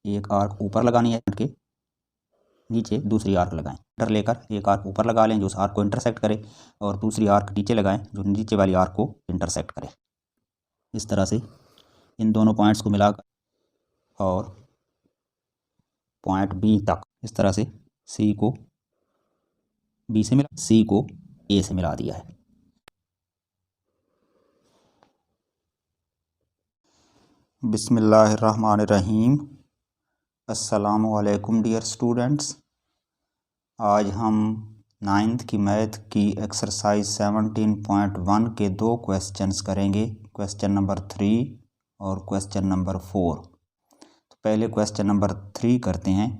एक आर्क ऊपर लगानी है के नीचे दूसरी आर्क लगाएं। सेंटर लेकर एक आर्क ऊपर लगा लें जो उस आर्क को इंटरसेक्ट करे और दूसरी आर्क नीचे लगाएं जो नीचे वाली आर्क को इंटरसेक्ट करे। इस तरह से इन दोनों पॉइंट्स को मिलाकर और पॉइंट बी तक इस तरह से सी को बी से मिला, सी को ए से मिला दिया है। बिस्मिल्लाहिर्रहमानिर्रहीम। अस्सलामुअलैकुम डियर स्टूडेंट्स। आज हम 9th की मैथ की एक्सरसाइज 17.1 के 2 क्वेश्चंस करेंगे, क्वेश्चन नंबर 3 और क्वेश्चन नंबर 4। तो पहले क्वेश्चन नंबर 3 करते हैं।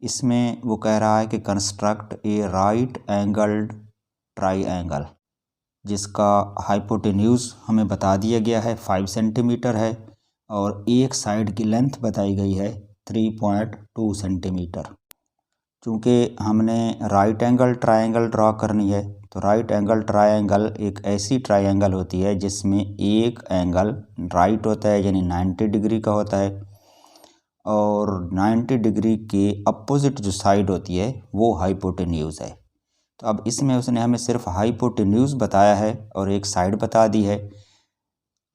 इसमें वो कह रहा है कि कंस्ट्रक्ट ए राइट एंगल्ड ट्राइएंगल, जिसका हाइपोटेन्यूज हमें बता दिया गया है 5 सेंटीमीटर है और एक साइड की लेंथ बताई गई है 3.2 सेंटीमीटर। चूँकि हमने राइट एंगल ट्रायंगल ड्रा करनी है तो राइट एंगल ट्रायंगल एक ऐसी ट्रायंगल होती है जिसमें एक एंगल राइट होता है यानी 90 डिग्री का होता है और 90 डिग्री के अपोजिट जो साइड होती है वो हाइपोटेन्यूज है। तो अब इसमें उसने हमें सिर्फ हाइपोटेन्यूज बताया है और एक साइड बता दी है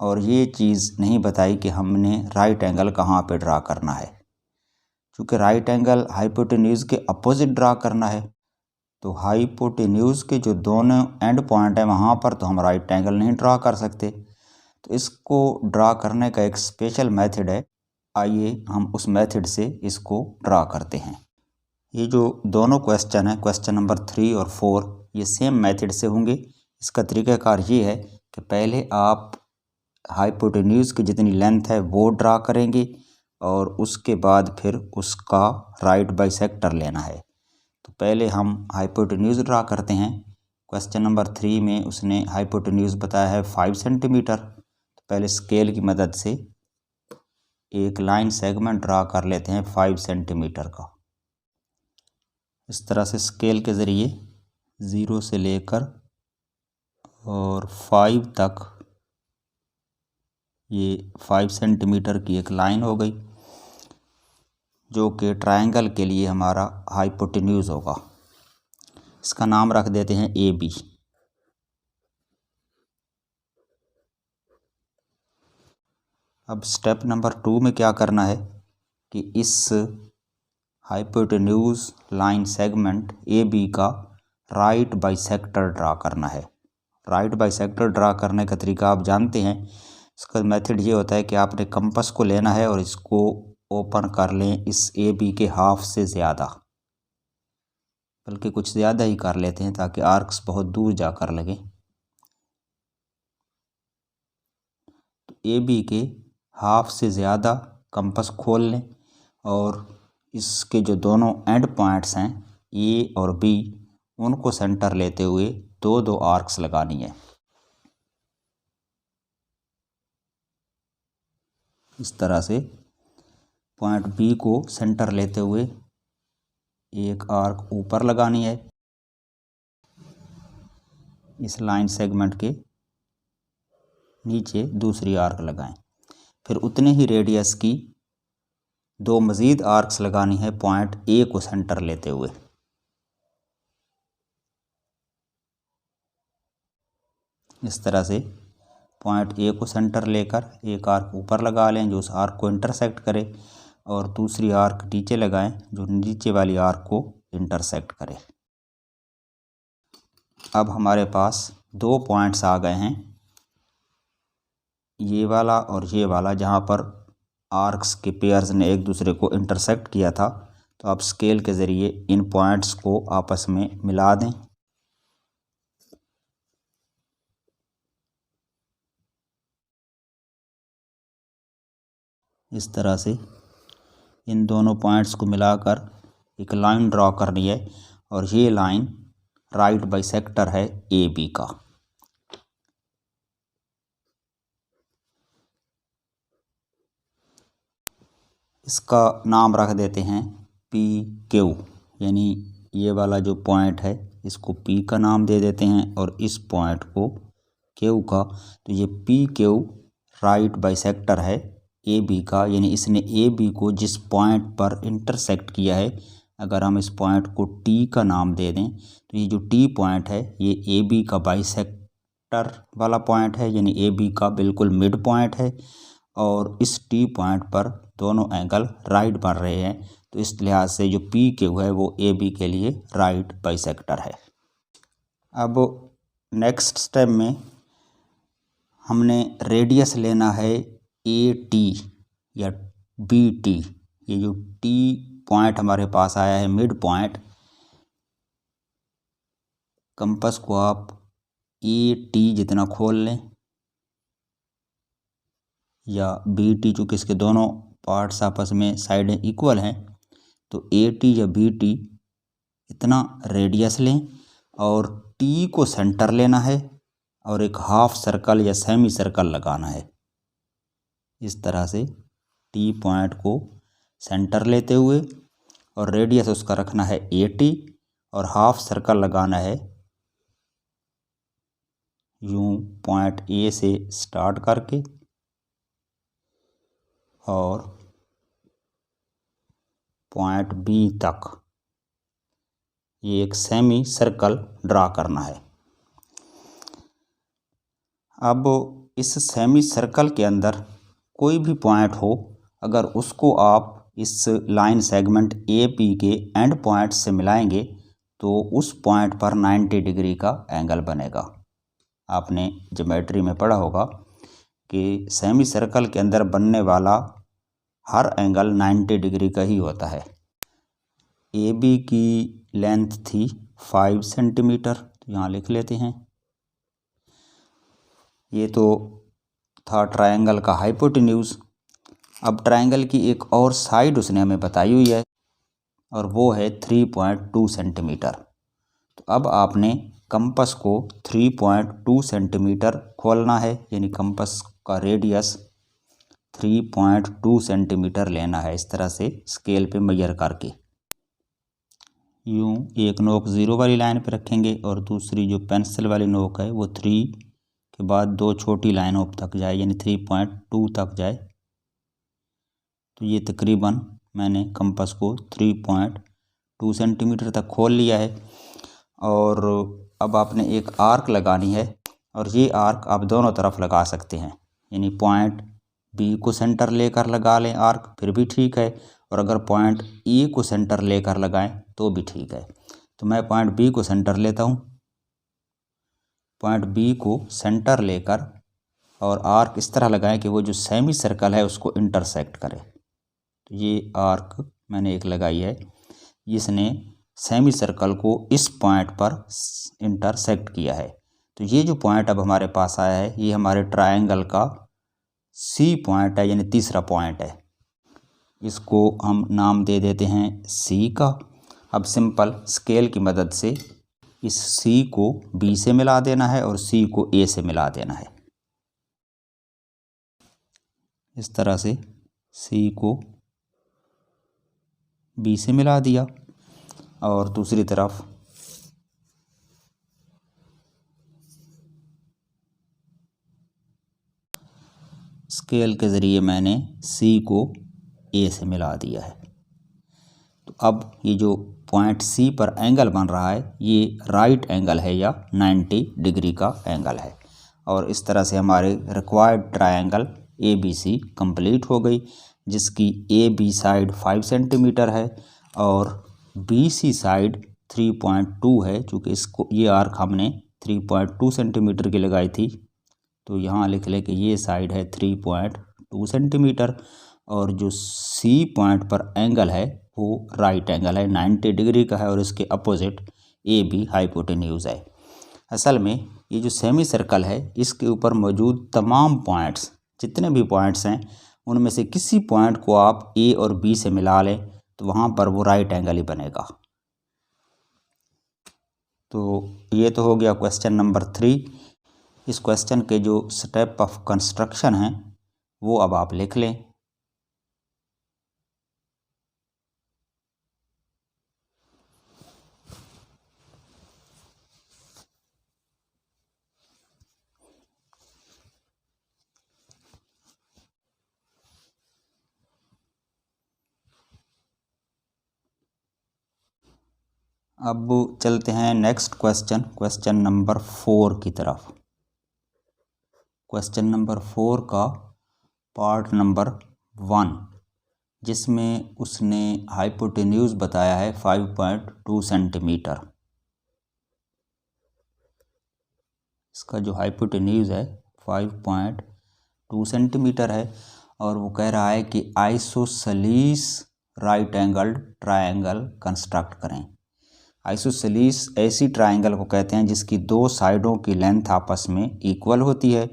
और ये चीज़ नहीं बताई कि हमने राइट एंगल कहाँ पे ड्रा करना है। चूँकि राइट एंगल हाइपोटेन्यूज के अपोजिट ड्रा करना है तो हाइपोटेन्यूज के जो दोनों एंड पॉइंट है वहाँ पर तो हम राइट एंगल नहीं ड्रा कर सकते। तो इसको ड्रा करने का एक स्पेशल मेथड है, आइए हम उस मेथड से इसको ड्रा करते हैं। ये जो दोनों क्वेश्चन है, क्वेश्चन नंबर 3 और 4, ये सेम मेथड से होंगे। इसका तरीक़ाकार ये है कि पहले आप हाइपोटेन्यूज की जितनी लेंथ है वो ड्रा करेंगे और उसके बाद फिर उसका राइट बाइसेक्टर लेना है। तो पहले हम हाइपोटेन्यूज ड्रा करते हैं। क्वेश्चन नंबर 3 में उसने हाइपोटेन्यूज बताया है 5 सेंटीमीटर। तो पहले स्केल की मदद से एक लाइन सेगमेंट ड्रा कर लेते हैं 5 सेंटीमीटर का। इस तरह से स्केल के ज़रिए 0 से लेकर और 5 तक ये 5 सेंटीमीटर की एक लाइन हो गई जो कि ट्रायंगल के लिए हमारा हाइपोटेन्यूज होगा। इसका नाम रख देते हैं ए बी। अब स्टेप नंबर 2 में क्या करना है कि इस hypotenuse line segment A B का राइट बाइसेक्टर ड्रा करना है। राइट बाइसेक्टर ड्रा करने का तरीका आप जानते हैं। इसका मेथड ये होता है कि आपने कंपास को लेना है और इसको ओपन कर लें इस ए बी के हाफ से ज़्यादा, बल्कि कुछ ज़्यादा ही कर लेते हैं ताकि आर्क्स बहुत दूर जाकर लगे। तो ए बी के हाफ से ज़्यादा कंपास खोल लें और इसके जो दोनों एंड पॉइंट्स हैं ए और बी उनको सेंटर लेते हुए 2-2 आर्क्स लगानी है। इस तरह से पॉइंट बी को सेंटर लेते हुए एक आर्क ऊपर लगानी है इस लाइन सेगमेंट के नीचे दूसरी आर्क लगाएं। फिर उतने ही रेडियस की 2 मज़ीद आर्क्स लगानी है पॉइंट ए को सेंटर लेते हुए। इस तरह से पॉइंट ए को सेंटर लेकर एक आर्क ऊपर लगा लें जो उस आर्क को इंटरसेक्ट करे और दूसरी आर्क नीचे लगाएं जो नीचे वाली आर्क को इंटरसेक्ट करे। अब हमारे पास 2 पॉइंट्स आ गए हैं, ये वाला और ये वाला, जहाँ पर आर्क्स के पेयर्स ने एक दूसरे को इंटरसेक्ट किया था। तो आप स्केल के ज़रिए इन पॉइंट्स को आपस में मिला दें। इस तरह से इन दोनों पॉइंट्स को मिलाकर एक लाइन ड्रॉ करनी है और ये लाइन राइट बाइसेक्टर है ए बी का। इसका नाम रख देते हैं पी क्यू, यानी ये वाला जो पॉइंट है इसको पी का नाम दे देते हैं और इस पॉइंट को क्यू का। तो ये पी क्यू राइट बाइसेक्टर है ए बी का, यानी इसने ए बी को जिस पॉइंट पर इंटरसेक्ट किया है, अगर हम इस पॉइंट को टी का नाम दे दें तो ये जो टी पॉइंट है ये ए बी का बाइसेक्टर वाला पॉइंट है, यानी ए बी का बिल्कुल मिड पॉइंट है और इस टी पॉइंट पर दोनों एंगल राइट बन रहे हैं। तो इस लिहाज से जो पी क्यू है वो ए बी के लिए राइट बाइसेक्टर है। अब नेक्स्ट स्टेप में हमने रेडियस लेना है ए टी या बी टी। ये जो टी पॉइंट हमारे पास आया है मिड पॉइंट, कंपास को आप ए टी जितना खोल लें या बी टी, चूँकि इसके दोनों पार्ट्स आपस में साइडें इक्वल हैं, तो ए टी या बी टी इतना रेडियस लें और टी को सेंटर लेना है और एक हाफ सर्कल या सेमी सर्कल लगाना है। इस तरह से टी पॉइंट को सेंटर लेते हुए और रेडियस उसका रखना है 80 और हाफ सर्कल लगाना है यूं पॉइंट ए से स्टार्ट करके और पॉइंट बी तक ये एक सेमी सर्कल ड्रा करना है। अब इस सेमी सर्कल के अंदर कोई भी पॉइंट हो, अगर उसको आप इस लाइन सेगमेंट ए पी के एंड पॉइंट से मिलाएंगे तो उस पॉइंट पर 90 डिग्री का एंगल बनेगा। आपने ज्योमेट्री में पढ़ा होगा कि सेमी सर्कल के अंदर बनने वाला हर एंगल 90 डिग्री का ही होता है। ए बी की लेंथ थी 5 सेंटीमीटर, तो यहाँ लिख लेते हैं। ये तो था ट्रायंगल का हाइपोटेन्यूज। अब ट्रायंगल की एक और साइड उसने हमें बताई हुई है और वो है 3.2 सेंटीमीटर। तो अब आपने कंपास को 3.2 सेंटीमीटर खोलना है, यानी कंपास का रेडियस 3.2 सेंटीमीटर लेना है। इस तरह से स्केल पे मेजर करके यूं एक नोक 0 वाली लाइन पे रखेंगे और दूसरी जो पेंसिल वाली नोक है वो 3 के बाद 2 छोटी लाइनों तक जाए, यानी 3.2 तक जाए। तो ये तकरीबन मैंने कंपास को 3.2 सेंटीमीटर तक खोल लिया है। और अब आपने एक आर्क लगानी है और ये आर्क आप दोनों तरफ लगा सकते हैं, यानी पॉइंट बी को सेंटर लेकर लगा लें आर्क फिर भी ठीक है, और अगर पॉइंट ए को सेंटर लेकर लगाएं तो भी ठीक है। तो मैं पॉइंट बी को सेंटर लेता हूँ। पॉइंट बी को सेंटर लेकर और आर्क इस तरह लगाएं कि वो जो सेमी सर्कल है उसको इंटरसेक्ट करे। तो ये आर्क मैंने एक लगाई है, इसने सेमी सर्कल को इस पॉइंट पर इंटरसेक्ट किया है। तो ये जो पॉइंट अब हमारे पास आया है ये हमारे ट्रायंगल का सी पॉइंट है, यानी तीसरा पॉइंट है। इसको हम नाम दे देते हैं सी का। अब सिंपल स्केल की मदद से इस सी को बी से मिला देना है और सी को ए से मिला देना है। इस तरह से सी को बी से मिला दिया और दूसरी तरफ स्केल के ज़रिए मैंने सी को ए से मिला दिया है। तो अब ये जो पॉइंट सी पर एंगल बन रहा है ये राइट एंगल है या 90 डिग्री का एंगल है। और इस तरह से हमारे required triangle A B C complete हो गई, जिसकी ए बी साइड 5 सेंटीमीटर है और बी सी साइड 3.2 है। चूँकि इसको ये आर्क हमने 3.2 सेंटीमीटर की लगाई थी, तो यहाँ लिख ले कि ये साइड है 3.2 सेंटीमीटर और जो सी पॉइंट पर एंगल है वो राइट एंगल है, 90 डिग्री का है और इसके अपोजिट ए बी हाइपोटेन्यूज है। असल में ये जो सेमी सर्कल है इसके ऊपर मौजूद तमाम पॉइंट्स, जितने भी पॉइंट्स हैं उनमें से किसी पॉइंट को आप ए और बी से मिला लें तो वहाँ पर वो राइट एंगल ही बनेगा। तो ये तो हो गया क्वेश्चन नंबर 3। इस क्वेश्चन के जो स्टेप ऑफ कंस्ट्रक्शन हैं वो अब आप लिख लें। अब चलते हैं नेक्स्ट क्वेश्चन नंबर 4 की तरफ। क्वेश्चन नंबर 4 का पार्ट नंबर 1, जिसमें उसने हाइपोटेन्यूज बताया है 5.2 सेंटीमीटर। इसका जो हाइपोटेन्यूज है 5.2 सेंटीमीटर है और वो कह रहा है कि isosceles right angle triangle construct करें। आइसोसेलेस ऐसी ट्रायंगल को कहते हैं जिसकी दो साइडों की लेंथ आपस में इक्वल होती है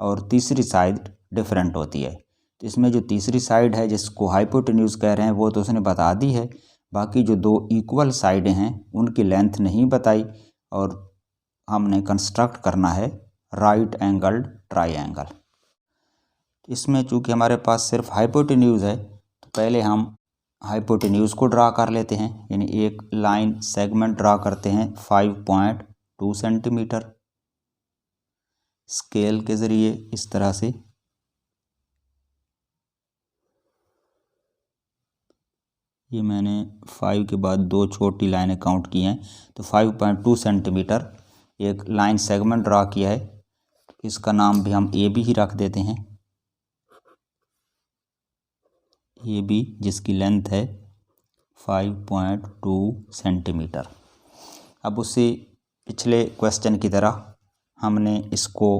और तीसरी साइड डिफरेंट होती है। तो इसमें जो तीसरी साइड है जिसको हाइपोटेन्यूज कह रहे हैं वो तो उसने बता दी है, बाकी जो दो इक्वल साइडें हैं उनकी लेंथ नहीं बताई और हमने कंस्ट्रक्ट करना है राइट एंगल ट्रायंगल। इसमें चूँकि हमारे पास सिर्फ हाइपोटेन्यूज है तो पहले हम हाइपोटेन्यूज को ड्रा कर लेते हैं, यानी एक लाइन सेगमेंट ड्रा करते हैं 5.2 सेंटीमीटर स्केल के ज़रिए इस तरह से। ये मैंने 5 के बाद दो छोटी लाइनें काउंट की हैं, तो 5.2 सेंटीमीटर एक लाइन सेगमेंट ड्रा किया है। इसका नाम भी हम ए बी ही रख देते हैं, ए बी, जिसकी लेंथ है 5.2 सेंटीमीटर। अब उसी पिछले क्वेश्चन की तरह हमने इसको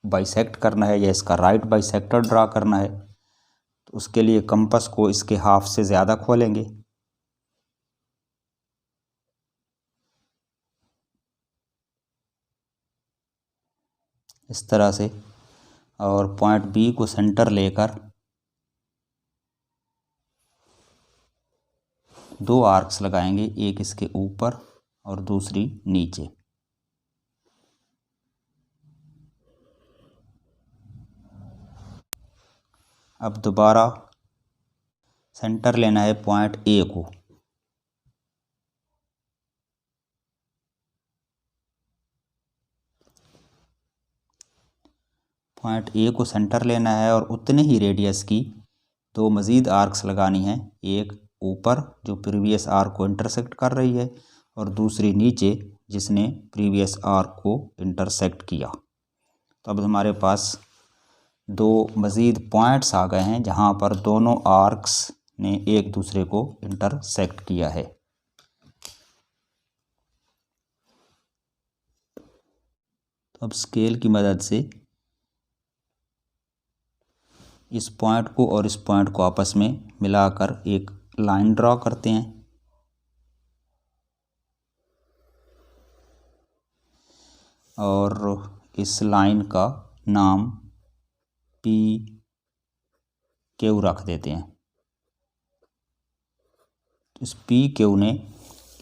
बाइसेक्ट करना है या इसका राइट बाइसेक्टर ड्रा करना है, तो उसके लिए कंपास को इसके हाफ से ज़्यादा खोलेंगे। इस तरह से, और पॉइंट बी को सेंटर लेकर दो आर्क्स लगाएंगे, एक इसके ऊपर और दूसरी नीचे। अब दोबारा सेंटर लेना है पॉइंट ए को। पॉइंट ए को सेंटर लेना है और उतने ही रेडियस की दो मज़ीद आर्क्स लगानी है, एक ऊपर जो प्रीवियस आर्क को इंटरसेक्ट कर रही है और दूसरी नीचे जिसने प्रीवियस आर्क को इंटरसेक्ट किया। तो अब हमारे पास दो मज़ीद पॉइंट्स आ गए हैं जहां पर दोनों आर्क्स ने एक दूसरे को इंटरसेक्ट किया है। तो अब स्केल की मदद से इस पॉइंट को और इस पॉइंट को आपस में मिलाकर एक लाइन ड्रॉ करते हैं। और इस लाइन का नाम पी क्यू रख देते हैं। इस पी क्यू ने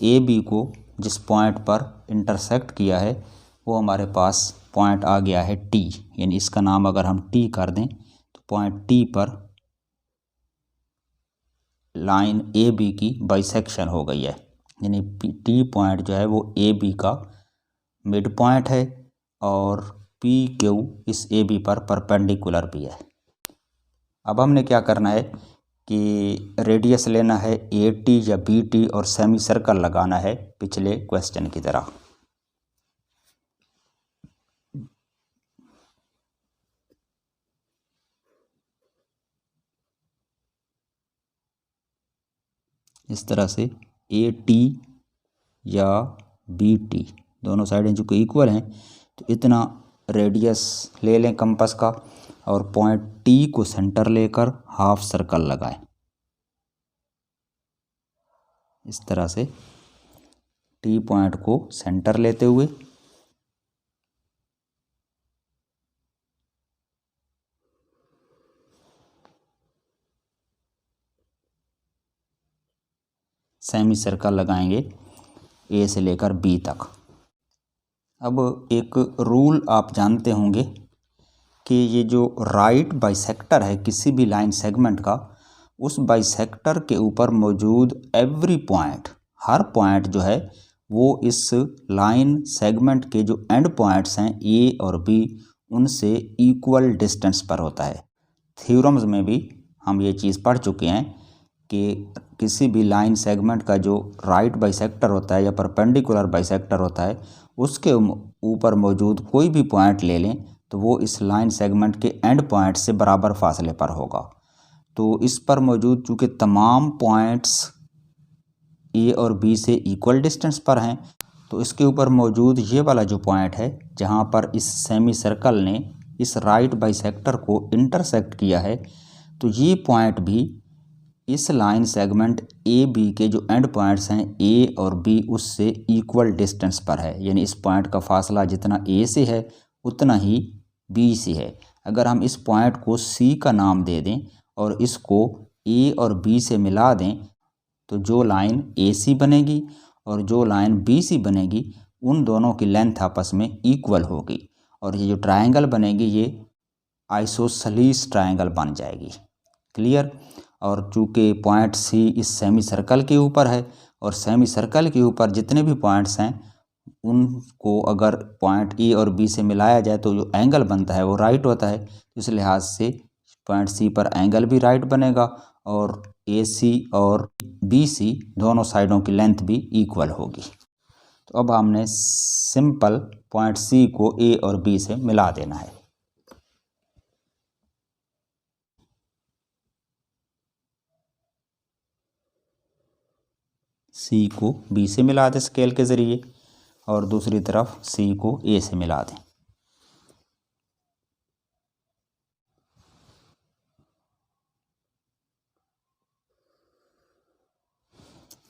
ए बी को जिस पॉइंट पर इंटरसेक्ट किया है वो हमारे पास पॉइंट आ गया है टी, यानी इसका नाम अगर हम टी कर दें तो पॉइंट टी पर लाइन ए बी की बाइसेक्शन हो गई है, यानी टी पॉइंट जो है वो ए बी का मिड पॉइंट है और पी क्यू इस ए बी पर परपेंडिकुलर भी है। अब हमने क्या करना है कि रेडियस लेना है ए टी या बी टी और सेमी सर्कल लगाना है पिछले क्वेश्चन की तरह। इस तरह से ए टी या बी टी दोनों साइडें जो कि इक्वल हैं, तो इतना रेडियस ले लें कंपास का और पॉइंट टी को सेंटर लेकर हाफ सर्कल लगाएं। इस तरह से टी पॉइंट को सेंटर लेते हुए सेमी सर्कल लगाएंगे ए से लेकर बी तक। अब एक रूल आप जानते होंगे कि ये जो राइट बाइसेक्टर है किसी भी लाइन सेगमेंट का, उस बाइसेक्टर के ऊपर मौजूद एवरी पॉइंट, हर पॉइंट जो है वो इस लाइन सेगमेंट के जो एंड पॉइंट्स हैं ए और बी उनसे इक्वल डिस्टेंस पर होता है। थ्योरम्स में भी हम ये चीज़ पढ़ चुके हैं कि किसी भी लाइन सेगमेंट का जो राइट बाइसेक्टर होता है या परपेंडिकुलर बाइसेक्टर होता है उसके ऊपर मौजूद कोई भी पॉइंट ले लें तो वो इस लाइन सेगमेंट के एंड पॉइंट से बराबर फासले पर होगा। तो इस पर मौजूद चूँकि तमाम पॉइंट्स ए और बी से इक्वल डिस्टेंस पर हैं तो इसके ऊपर मौजूद ये वाला जो पॉइंट है जहाँ पर इस सेमी सर्कल ने इस राइट बाइसेक्टर को इंटरसेक्ट किया है, तो ये पॉइंट भी इस लाइन सेगमेंट ए बी के जो एंड पॉइंट्स हैं ए और बी उससे इक्वल डिस्टेंस पर है। यानी इस पॉइंट का फासला जितना ए से है उतना ही बी से है। अगर हम इस पॉइंट को सी का नाम दे दें और इसको ए और बी से मिला दें तो जो लाइन ए सी बनेगी और जो लाइन बी सी बनेगी उन दोनों की लेंथ आपस में इक्वल होगी और ये जो ट्रायंगल बनेगी ये आइसोसेलेस ट्रायंगल बन जाएगी। क्लियर। और चूँकि पॉइंट सी इस सेमी सर्कल के ऊपर है और सेमी सर्कल के ऊपर जितने भी पॉइंट्स हैं उनको अगर पॉइंट ए और बी से मिलाया जाए तो जो एंगल बनता है वो राइट होता है। इस लिहाज से पॉइंट सी पर एंगल भी राइट बनेगा और ए सी और बी सी दोनों साइडों की लेंथ भी इक्वल होगी। तो अब हमने सिंपल पॉइंट सी को ए और बी से मिला देना है। सी को बी से मिला दें स्केल के ज़रिए और दूसरी तरफ सी को ए से मिला दें।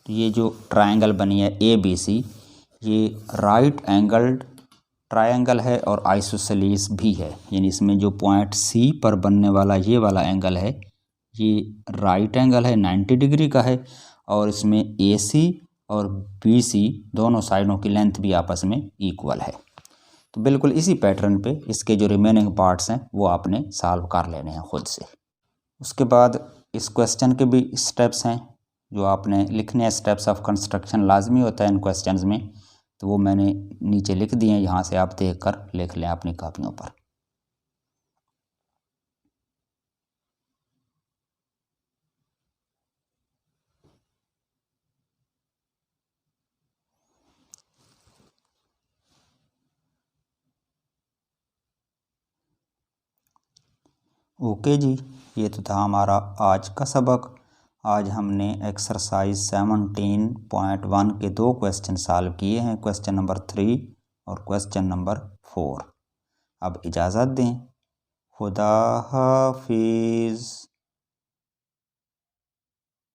तो ये जो ट्रायंगल बनी है ए बी सी ये राइट एंगल्ड ट्रायंगल है और आइसोसेलेस भी है। यानी इसमें जो पॉइंट सी पर बनने वाला ये वाला एंगल है ये राइट एंगल है 90 डिग्री का है और इसमें ए सी और बी सी दोनों साइडों की लेंथ भी आपस में इक्वल है। तो बिल्कुल इसी पैटर्न पे इसके जो रिमेनिंग पार्ट्स हैं वो आपने सॉल्व कर लेने हैं खुद से। उसके बाद इस क्वेश्चन के भी स्टेप्स हैं जो आपने लिखने हैं। स्टेप्स ऑफ कंस्ट्रक्शन लाजमी होता है इन क्वेश्चंस में, तो वो मैंने नीचे लिख दिए हैं, यहाँ से आप देख कर लिख लें अपनी कापियों पर। ओके जी, ये तो था हमारा आज का सबक। आज हमने एक्सरसाइज 17.1 के 2 क्वेश्चन सॉल्व किए हैं, क्वेश्चन नंबर 3 और क्वेश्चन नंबर 4। अब इजाज़त दें, खुदा हाफिज़।